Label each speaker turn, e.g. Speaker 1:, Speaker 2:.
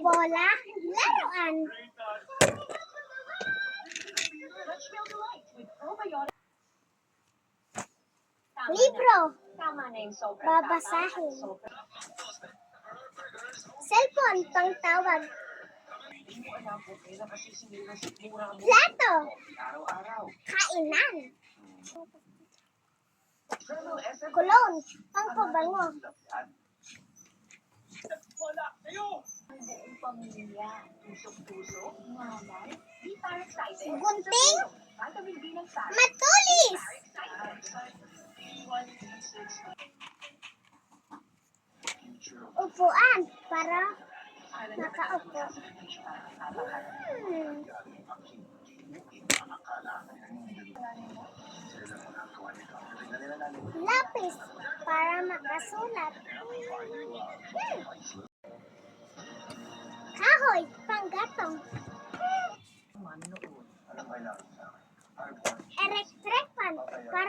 Speaker 1: Bola, laruan. Libro, babasahin. Cellphone, pangtawag. Plato, kainan. Cologne, pangpabango. Gunting, matulis. Upuan, para makaupo. Lapis, para makasulat. Kahoy, panggatong. Electric fan, para